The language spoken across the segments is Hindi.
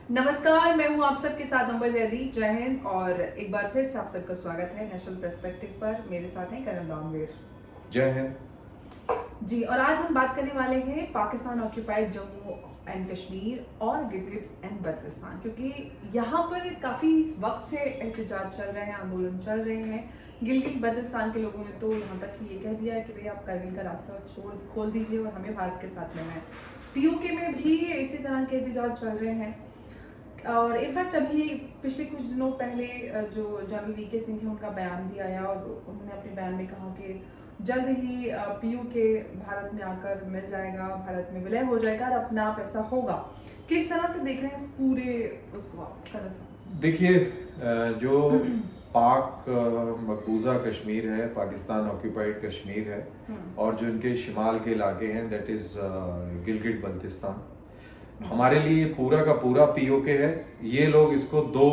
नमस्कार, मैं हूं आप सबके साथ अंबर जैदी। जय हिंद। और एक बार फिर से आप सबका स्वागत है नेशनल पर्सपेक्टिव पर। मेरे साथ हैं करण दानवीर। जय हिंद जी, और आज हम बात करने वाले हैं पाकिस्तान ऑक्यूपाइड जम्मू एंड कश्मीर और गिलगिट एंड बल्तिस्तान, क्योंकि यहाँ पर काफ़ी वक्त से एहतजाज चल रहे हैं, आंदोलन चल रहे हैं। गिलगिट बल्तिस्तान के लोगों ने तो यहाँ तक ये कह दिया है कि भाई आप करगिल का रास्ता खोल दीजिए और हमें भारत के साथ लेना है। पीओके में भी इसी तरह के एहतजाज चल रहे हैं। और इनफैक्ट अभी पिछले कुछ दिनों पहले जो जनरल वीके सिंह है उनका बयान भी आया और उन्होंने अपने बयान में कहा कि जल्द ही पीओके भारत में आकर मिल जाएगा, भारत में विलय हो जाएगा और अपना पैसा होगा। किस तरह से देख रहे हैं इस पूरे उसको आप करण साहब? देखिए, जो पाक मकबूजा कश्मीर है, पाकिस्तान ऑक्यूपाइड कश्मीर है और जो इनके शिमाल के इलाके हैं, दैट इज़ गिलगिट बल्तिस्तान, हमारे लिए पूरा का पूरा पीओके है। ये लोग इसको दो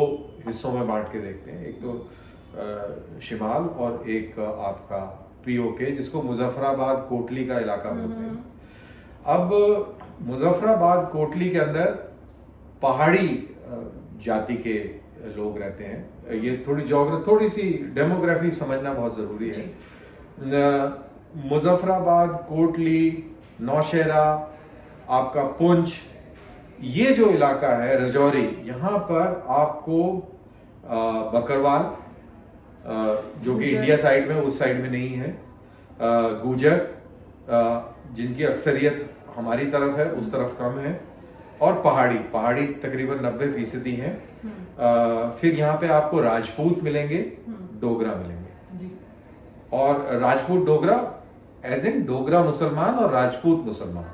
हिस्सों में बांट के देखते हैं, एक तो शिमाल और एक आपका पीओके, जिसको मुजफ्फराबाद कोटली का इलाका बोलते हैं। अब मुजफ्फराबाद कोटली के अंदर पहाड़ी जाति के लोग रहते हैं। ये थोड़ी सी डेमोग्राफी समझना बहुत ज़रूरी है। मुजफ्फराबाद, कोटली, नौशहरा, आपका पुंछ, ये जो इलाका है रजौरी, यहाँ पर आपको बकरवाल, जो कि इंडिया साइड में, उस साइड में नहीं है, गुजर, जिनकी अक्सरियत हमारी तरफ है, उस तरफ कम है, और पहाड़ी तकरीबन 90% हैं। फिर यहाँ पे आपको राजपूत मिलेंगे, डोगरा मिलेंगे जी। और राजपूत डोगरा एज इन डोगरा मुसलमान और राजपूत मुसलमान,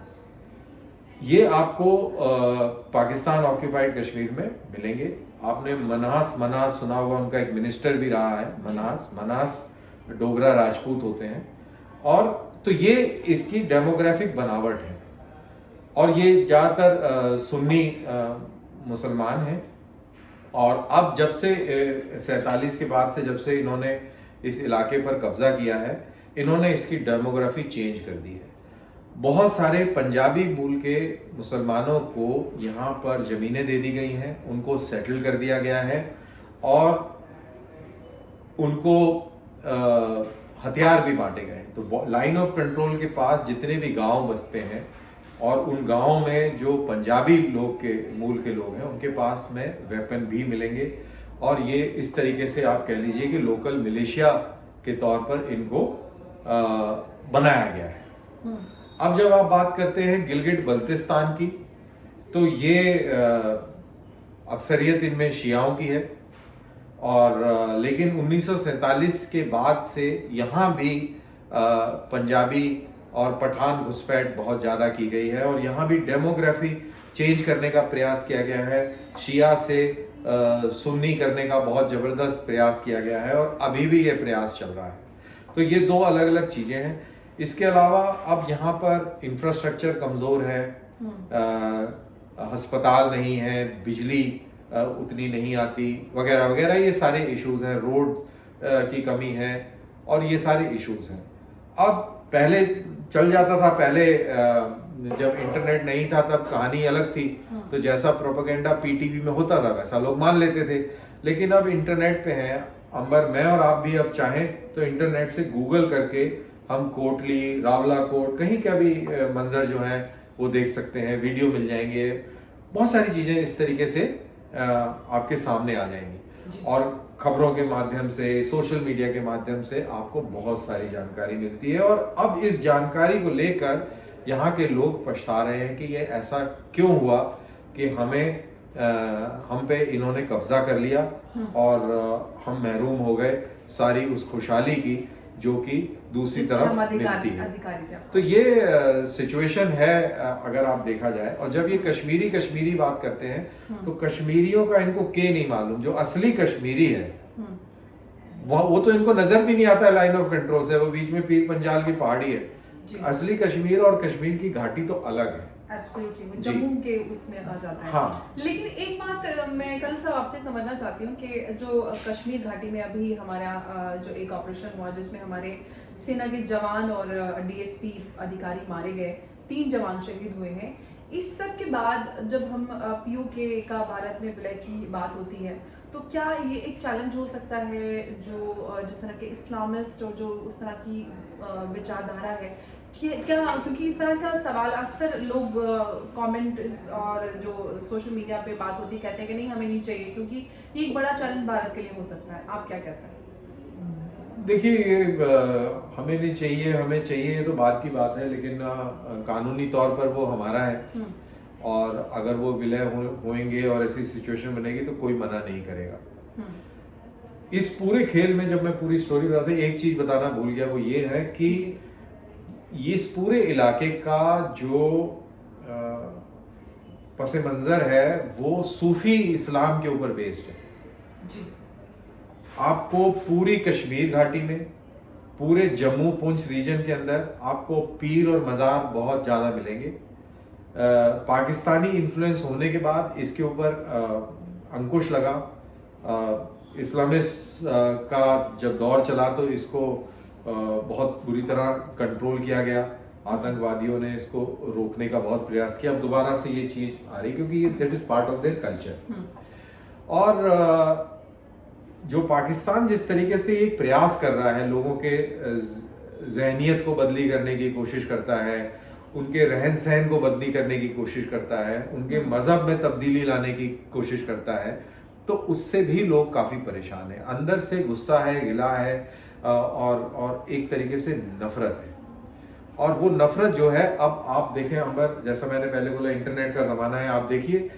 ये आपको पाकिस्तान ऑक्यूपाइड कश्मीर में मिलेंगे। आपने मनास सुना होगा, उनका एक मिनिस्टर भी रहा है। मनास डोगरा राजपूत होते हैं। और तो ये इसकी डेमोग्राफिक बनावट है। और ये ज़्यादातर सुन्नी मुसलमान हैं। और अब जब से 47 के बाद से, जब से इन्होंने इस इलाके पर कब्जा किया है, इन्होंने इसकी डेमोग्राफी चेंज कर दी है। बहुत सारे पंजाबी मूल के मुसलमानों को यहाँ पर ज़मीनें दे दी गई हैं, उनको सेटल कर दिया गया है और उनको हथियार भी बांटे गए हैं। तो लाइन ऑफ कंट्रोल के पास जितने भी गांव बसते हैं और उन गांवों में जो पंजाबी लोग के मूल के लोग हैं, उनके पास में वेपन भी मिलेंगे। और ये इस तरीके से आप कह लीजिए कि लोकल मिलिशिया के तौर पर इनको बनाया गया है। अब जब आप बात करते हैं गिलगिट बल्तिस्तान की, तो ये अक्सरियत इनमें शियाओं की है। और लेकिन 1947 के बाद से यहाँ भी पंजाबी और पठान घुसपैठ बहुत ज़्यादा की गई है और यहाँ भी डेमोग्राफी चेंज करने का प्रयास किया गया है। शिया से सुन्नी करने का बहुत ज़बरदस्त प्रयास किया गया है और अभी भी ये प्रयास चल रहा है। तो ये दो अलग अलग चीज़ें हैं। इसके अलावा अब यहाँ पर इंफ्रास्ट्रक्चर कमज़ोर है, अस्पताल नहीं है, बिजली उतनी नहीं आती, वगैरह वगैरह, ये सारे इश्यूज़ हैं। रोड की कमी है और ये सारे इश्यूज़ हैं। अब पहले चल जाता था, पहले जब इंटरनेट नहीं था तब कहानी अलग थी। तो जैसा प्रोपेगेंडा पीटीवी में होता था वैसा लोग मान लेते थे। लेकिन अब इंटरनेट पे है अंबर, मैं और आप भी अब चाहें तो इंटरनेट से गूगल करके हम कोटली, रावलाकोट, कहीं का भी मंजर जो है वो देख सकते हैं, वीडियो मिल जाएंगे, बहुत सारी चीज़ें इस तरीके से आपके सामने आ जाएंगी। और खबरों के माध्यम से, सोशल मीडिया के माध्यम से आपको बहुत सारी जानकारी मिलती है। और अब इस जानकारी को लेकर यहाँ के लोग पछता रहे हैं कि ये ऐसा क्यों हुआ कि हम पे इन्होंने कब्जा कर लिया और हम महरूम हो गए सारी उस खुशहाली की जो कि दूसरी तरफ मिलती है। तो ये सिचुएशन है अगर आप देखा जाए। और जब ये कश्मीरी बात करते हैं तो कश्मीरियों का इनको के नहीं मालूम, जो असली कश्मीरी है वो तो इनको नजर भी नहीं आता है लाइन ऑफ कंट्रोल से। वो बीच में पीर पंजाल की पहाड़ी है। असली कश्मीर और कश्मीर की घाटी तो अलग है। एब्सोल्युटली, वो जम्मू के उसमें आ जाता है। हाँ। लेकिन एक बात मैं कल साहब आपसे समझना चाहती हूँ कि जो कश्मीर घाटी में अभी हमारा जो एक ऑपरेशन हुआ जिसमें हमारे सेना के जवान और डीएसपी अधिकारी मारे गए, 3 जवान शहीद हुए हैं। इस सब के बाद जब हम पीओके का भारत में विलय की बात होती है, तो क्या ये एक चैलेंज हो सकता है जो जिस तरह के इस्लामिस्ट और जो उस तरह की विचारधारा है कि क्या, क्योंकि इस तरह का सवाल अक्सर लोग कमेंट और जो सोशल मीडिया पे बात होती है कहते हैं कि नहीं हमें नहीं चाहिए, क्योंकि ये एक बड़ा चैलेंज भारत के लिए हो सकता है। आप क्या कहते हैं? देखिए ये हमें नहीं चाहिए, हमें चाहिए, ये तो बात की बात है, लेकिन कानूनी तौर पर वो हमारा है और अगर वो विलय होंगे और ऐसी सिचुएशन बनेगी तो कोई मना नहीं करेगा। इस पूरे खेल में जब मैं पूरी स्टोरी बताता हूँ, एक चीज बताना भूल गया, वो ये है कि ये इस पूरे इलाके का जो पस मंजर है वो सूफी इस्लाम के ऊपर बेस्ड है जी। आपको पूरी कश्मीर घाटी में, पूरे जम्मू पुंछ रीजन के अंदर आपको पीर और मज़ार बहुत ज़्यादा मिलेंगे। पाकिस्तानी इन्फ्लुएंस होने के बाद इसके ऊपर अंकुश लगा। इस्लामिस्ट का जब दौर चला तो इसको बहुत बुरी तरह कंट्रोल किया गया। आतंकवादियों ने इसको रोकने का बहुत प्रयास किया। अब दोबारा से ये चीज़ आ रही क्योंकि ये that is part of their culture. और जो पाकिस्तान जिस तरीके से एक प्रयास कर रहा है, लोगों के जहनियत को बदली करने की कोशिश करता है, उनके रहन सहन को बदली करने की कोशिश करता है, उनके मज़हब में तब्दीली लाने की कोशिश करता है, तो उससे भी लोग काफ़ी परेशान हैं। अंदर से गुस्सा है, गिला है और एक तरीके से नफ़रत है। और वो नफ़रत जो है, अब आप देखें अंबर, जैसा मैंने पहले बोला इंटरनेट का ज़माना है, आप देखिए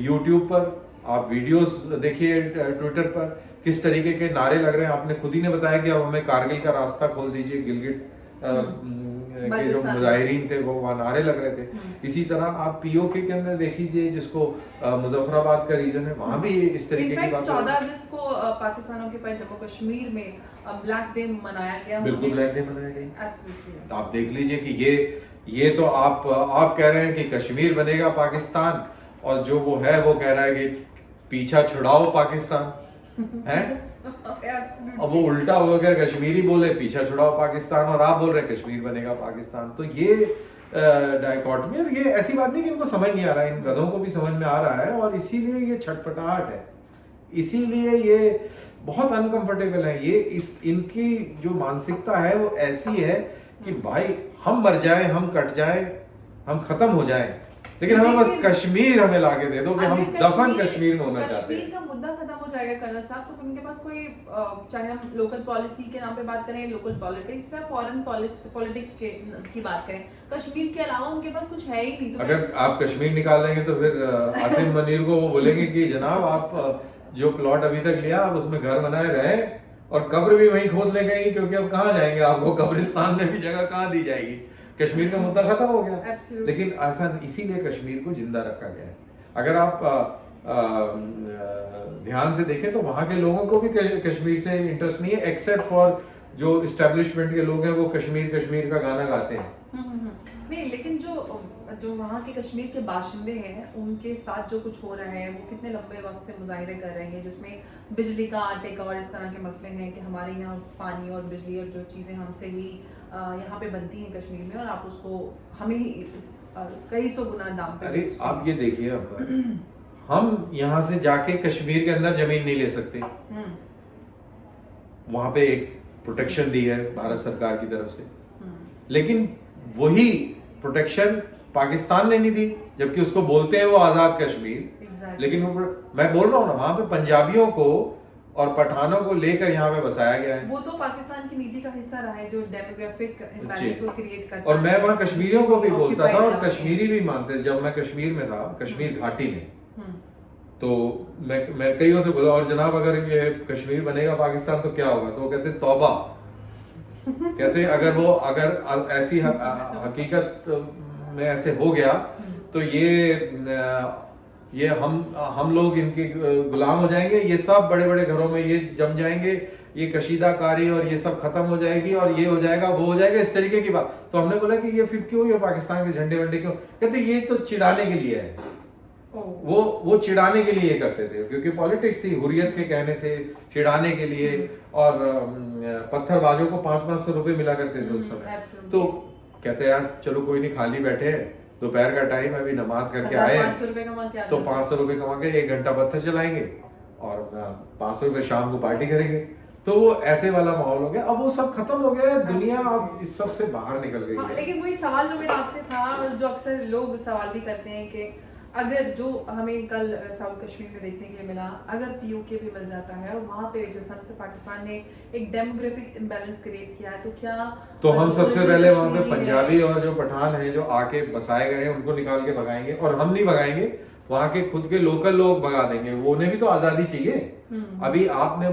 यूट्यूब पर आप वीडियोस देखिए, ट्विटर पर किस तरीके के नारे लग रहे हैं। आपने खुद ही ने बताया कि अब हमें कारगिल का रास्ता खोल दीजिए, गिलगिट के जो मुजाहिरीन थे वो वहाँ नारे लग रहे थे। इसी तरह आप पीओके के अंदर देख लीजिए, जिसको मुजफ्फराबाद का रीजन है, वहाँ भी इस तरीके की बात। 14 अगस्त को पाकिस्तान के जम्मू कश्मीर में ब्लैक डे मनाया गया। बिल्कुल ब्लैक डे मनाया गया। एब्सोल्युटली। आप देख लीजिए कि ये तो आप कह रहे हैं कि कश्मीर बनेगा पाकिस्तान, और जो वो है वो कह रहा है कि पीछा छुड़ाओ पाकिस्तान है। अब वो उल्टा हो गया, कश्मीरी बोले पीछा छुड़ाओ पाकिस्तान और आप बोल रहे हैं कश्मीर बनेगा पाकिस्तान। तो ये डायकॉटमी, और ये ऐसी बात नहीं कि इनको समझ नहीं आ रहा है, इन गधों को भी समझ में आ रहा है, और इसीलिए ये छटपटाहट है, इसीलिए ये बहुत अनकंफर्टेबल है। ये इनकी जो मानसिकता है वो ऐसी है कि भाई हम मर जाए, हम कट जाए, हम खत्म हो जाए, लेकिन हमें बस कश्मीर हमें लाके दे दो कि हम दफन कश्मीर में होना चाहते हैं। कश्मीर का मुद्दा खत्म हो जाएगा कर्नल साहब, तो उनके पास कोई, चाहे हम लोकल पॉलिसी के नाम पे बात करें, लोकल पॉलिटिक्स या फॉरेन पॉलिटिक्स की बात करें, कश्मीर के अलावा उनके पास कुछ है ही नहीं। तो अगर आप कश्मीर निकाल देंगे तो फिर आसिम मनीर को वो बोलेंगे कि जनाब आप जो प्लॉट अभी तक लिया आप उसमें घर बनाए रहे और कब्र भी वहीं खोद ले गई, क्योंकि अब कहाँ जाएंगे, आपको कब्रिस्तान में भी जगह कहाँ दी जाएगी। कश्मीर का मुद्दा खत्म हो गया। लेकिन ऐसा, इसीलिए कश्मीर को जिंदा रखा गया है। अगर आप ध्यान से देखें तो वहां के लोगों को भी कश्मीर से इंटरेस्ट नहीं है, एक्सेप्ट फॉर जो इस्टेब्लिशमेंट के लोग हैं, वो कश्मीर कश्मीर का गाना गाते हैं। नहीं, लेकिन जो वहाँ के कश्मीर के बाशिंदे हैं उनके साथ जो कुछ हो रहा है, वो कितने लंबे वक्त से मुजाहिरे कर रहे हैं, जिसमें बिजली का, आटे का और इस तरह के मसले हैं कि हमारे यहाँ पानी और बिजली और जो चीज़ें हमसे ही यहाँ पे बनती हैं कश्मीर में, और आप उसको हमें ही कई सौ गुना दाम पे। अरे आप ये देखिए, हम यहाँ से जाके कश्मीर के अंदर जमीन नहीं ले सकते। वहां पे एक प्रोटेक्शन दी है भारत सरकार की तरफ से, लेकिन वही प्रोटेक्शन पाकिस्तान ने नहीं दी, जबकि उसको बोलते हैं वो आजाद कश्मीर। लेकिन वो, मैं बोल रहा हूँ ना, वहां पे पंजाबियों को और पठानों को लेकर यहाँ पे बसाया गया है। वो तो पाकिस्तान की नीति का हिस्सा रहा है, जो डेमोग्राफिक इम्बैलेंस को क्रिएट करता है। और मैं वहाँ कश्मीरियों को भी बोलता था, और कश्मीरी भी मानते। जब मैं कश्मीर में था, कश्मीर घाटी में, तो मैं कईयों से बोला, और जनाब अगर ये कश्मीर बनेगा पाकिस्तान तो क्या होगा? तो वो कहते तौबा, कहते अगर ऐसी हकीकत में ऐसे हो गया तो ये हम लोग इनके गुलाम हो जाएंगे, ये सब बड़े बड़े घरों में ये जम जाएंगे, ये कशीदाकारी और ये सब खत्म हो जाएगी, और ये हो जाएगा, वो हो जाएगा, इस तरीके की बात। तो हमने बोला कि ये फिर क्यों, ये पाकिस्तान के झंडे वंडे क्यों? कहते ये तो चिढ़ाने के लिए है। वो चिढ़ाने के लिए करते थे, क्योंकि पॉलिटिक्स थी, हुर्रियत के कहने से चिढ़ाने के लिए। और पत्थरबाजों को 500-500 रुपए मिला करते थे उस समय। तो कहते यार चलो कोई नहीं, खाली बैठे हैं, दोपहर का टाइम, अभी नमाज करके 1000 आए 500 रुपए कमा के आ तो जाते। 500 रुपये कमा के 1 घंटा पत्थर चलाएंगे और 500 रुपये शाम को पार्टी करेंगे। तो वो ऐसे वाला माहौल हो गया। अब वो सब खत्म हो गया है, दुनिया अब इस सब से बाहर निकल गई हाँ, है। लेकिन वही सवाल जो मेरा आपसे था और जो अक्सर लोग सवाल भी करते हैं कि अगर जो हमें कल साउथ कश्मीर में देखने के लिए मिला, अगर पीओके भी मिल जाता है और वहाँ पे जिस तरह से पाकिस्तान ने एक डेमोग्राफिक इम्बैलेंस क्रिएट किया है, तो क्या तो हम जो सबसे जो पहले वहाँ पे कश्मीरी है- पंजाबी और जो पठान हैं जो आके बसाए गए हैं उनको निकाल के भगाएंगे, और हम नहीं भगाएंगे, वहाँ के खुद के लोकल लोग भगा देंगे। वो उन्हें भी तो आजादी चाहिए। अभी आपने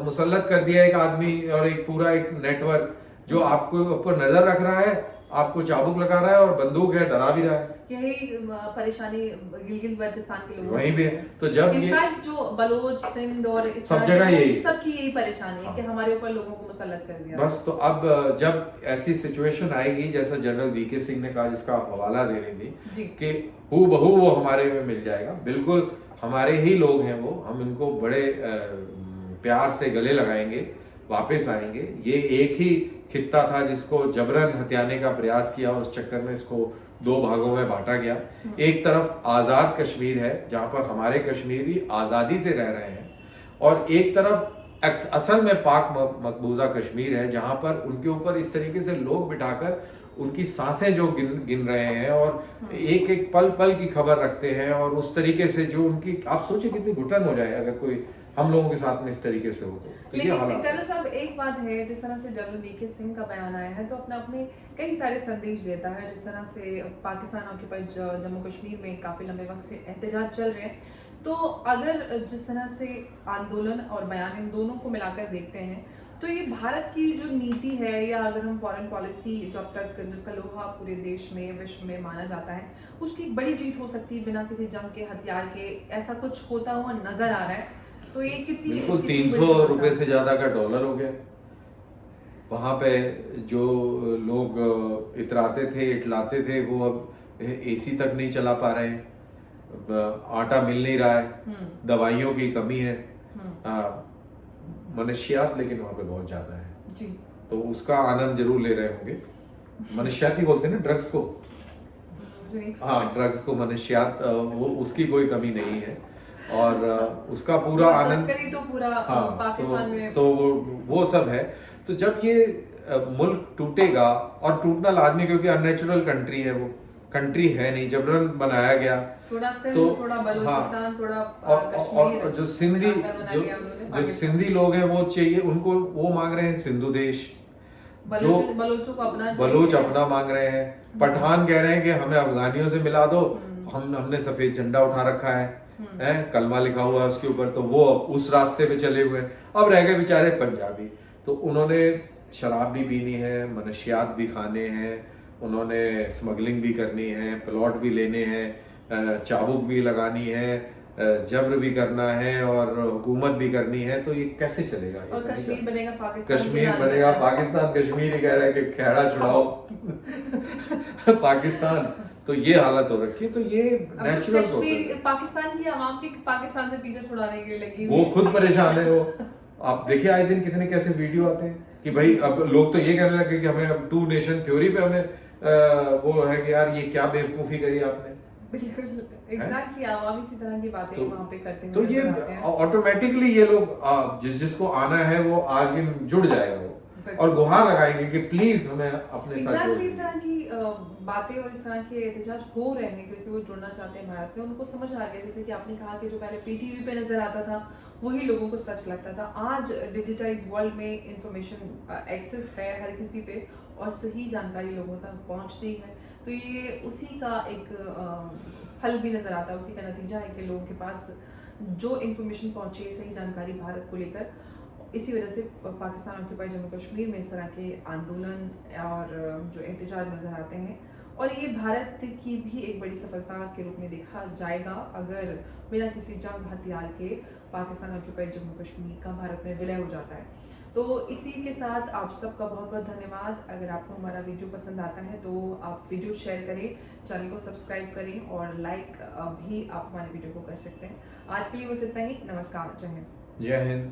मुसल्लत कर दिया एक आदमी और एक पूरा एक नेटवर्क जो आपको ऊपर नजर रख रहा है, आपको चाबुक लगा रहा है और बंदूक है, डरा भी रहा है। यही परेशानी गिलगित बल्तिस्तान के लोगों वहीं पे तो जब ये इनफैक्ट जो बलोच सिंध और इस सब तरह जगह के यही सबकी यही परेशानी है कि हमारे ऊपर लोगों को मुसल्लत कर दिया। बस, तो अब जब ऐसी सिचुएशन आएगी जैसा जनरल वीके सिंह ने कहा, जिसका आप हवाला दे रही जी। थी कि हू बहू वो हमारे में मिल जाएगा, बिल्कुल हमारे ही लोग हैं वो, हम इनको बड़े प्यार से गले लगाएंगे, वापस आएंगे। ये एक ही खित्ता था जिसको जबरन हथियाने का प्रयास किया और उस चक्कर में इसको 2 भागों में बांटा गया। एक तरफ आज़ाद कश्मीर है जहाँ पर हमारे कश्मीरी आज़ादी से रह रहे हैं, और एक तरफ असल में पाक मकबूजा कश्मीर है जहाँ पर उनके ऊपर इस तरीके से लोग बिठाकर उनकी सांसें जो गिन रहे हैं और एक एक पल पल की खबर रखते हैं, और उस तरीके से जो उनकी, आप सोचिए कितनी घुटन हो जाए अगर कोई हम लोगों के साथ में इस तरीके से हो तो ये लेकिन हालात कर्नल साहब, एक बात है, जिस तरह से जनरल वीके सिंह का बयान आया है तो अपने आप में कई सारे संदेश देता है। जिस तरह से पाकिस्तान ऑक्यूपाइड जम्मू कश्मीर में काफ़ी लंबे वक्त से एहतजाज चल रहे हैं, तो अगर जिस तरह से आंदोलन और बयान इन दोनों को मिलाकर देखते हैं तो ये भारत की जो नीति है, या अगर हम फॉरेन पॉलिसी जो अब तक जिसका लोहा पूरे देश में विश्व में माना जाता है, उसकी एक बड़ी जीत हो सकती है बिना किसी जंग के हथियार के, ऐसा कुछ होता हुआ नजर आ रहा है। तो ये कितनी बिल्कुल कितनी 300 बड़ी रुपए से ज्यादा का डॉलर हो गया। वहां पे जो लोग इतराते थे, इटलाते थे, वो अब एसी तक नहीं चला पा रहे हैं, आटा मिल नहीं रहा है, दवाइयों की कमी है, मनशियात लेकिन वहां पे बहुत ज्यादा है जी। तो उसका आनंद जरूर ले रहे होंगे। मनशियात ही बोलते हैं ना ड्रग्स को, हाँ ड्रग्स को मनशियात, वो उसकी कोई कमी नहीं है, और उसका पूरा आनंद तो पूरा पाकिस्तान में तो वो सब है। तो जब ये मुल्क टूटेगा, और टूटना लाजमी, क्योंकि अननेचुरल कंट्री है, वो कंट्री है नहीं, जबरन बनाया गया, थोड़ा सिंध, तो थोड़ा बलूचिस्तान, थोड़ा और जो सिंधी जो सिंधी लोग हैं वो चाहिए उनको, वो मांग रहे हैं सिंधु देश, जो बलोचों को अपना बलूच अपना मांग रहे हैं, पठान कह रहे हैं कि हमें अफगानियों से मिला दो, हमने सफेद झंडा उठा रखा है, कलमा लिखा हुआ है उसके ऊपर, तो वो उस रास्ते पे चले हुए हैं। अब रह गए बेचारे पंजाबी, तो उन्होंने शराब भी पीनी है, मनशियात भी खाने हैं, उन्होंने स्मगलिंग भी करनी है, प्लॉट भी लेने हैं, चाबुक भी लगानी है, जबर भी करना है, और हुकूमत भी करनी है, तो ये कैसे चलेगा? और कश्मीर बनेगा पाकिस्तान, कश्मीर बनेगा पाकिस्तान, कश्मीर ही कह रहा है कि खेड़ा छुड़ाओ पाकिस्तान, तो ये हालत हो रखी है। तो ये नेचुरल कश्मीर पाकिस्तान की आवाम भी पाकिस्तान से पीछे छुड़ाने के लिए लगी, वो खुद परेशान है। वो आप देखिए आए दिन कितने कैसे वीडियो आते हैं कि भाई अब लोग तो ये कहने लगे कि हमें अब 2 नेशन थ्योरी पे हमें वो है कि यार ये क्या बेवकूफ़ी करी आपने। बिल्कुल एग्जैक्टली, आवाम इसी तरह की बातें वहाँ पे करते हैं। तो ये ऑटोमेटिकली ये लोग जिसको आना है वो आज ही जुड़ जाएगा वो, और गुहार लगाएंगे कि प्लीज हमें अपने साथ जोड़िए। इस तरह की बातें और इस तरह के एहतजाज हो रहे हैं क्योंकि वो जुड़ना चाहते हैं भारत में। उनको समझ आ गया, जैसे कि आपने कहा कि जो पहले पीटीवी पे नजर आता था वही लोगों को सच लगता था। आज डिजिटाइज वर्ल्ड में इंफॉर्मेशन एक्सेस है हर किसी पे, और सही जानकारी लोगों तक पहुंचती है। तो ये उसी का एक फल भी नजर आता है, उसी का नतीजा है कि लोगों के पास जो इंफॉर्मेशन पहुंची है, सही जानकारी भारत को लेकर, इसी वजह से पाकिस्तान ऑक्यूपाइड जम्मू कश्मीर में इस तरह के आंदोलन और जो एहतजाज नज़र आते हैं। और ये भारत की भी एक बड़ी सफलता के रूप में देखा जाएगा अगर बिना किसी जंग हथियार के पाकिस्तान ऑक्यूपाइड जम्मू कश्मीर का भारत में विलय हो जाता है। तो इसी के साथ आप सबका बहुत बहुत धन्यवाद। अगर आपको हमारा वीडियो पसंद आता है तो आप वीडियो शेयर करें, चैनल को सब्सक्राइब करें, और लाइक भी आप हमारे वीडियो को कर सकते हैं। आज के लिए बस इतना ही। नमस्कार, जय हिंद। जय हिंद।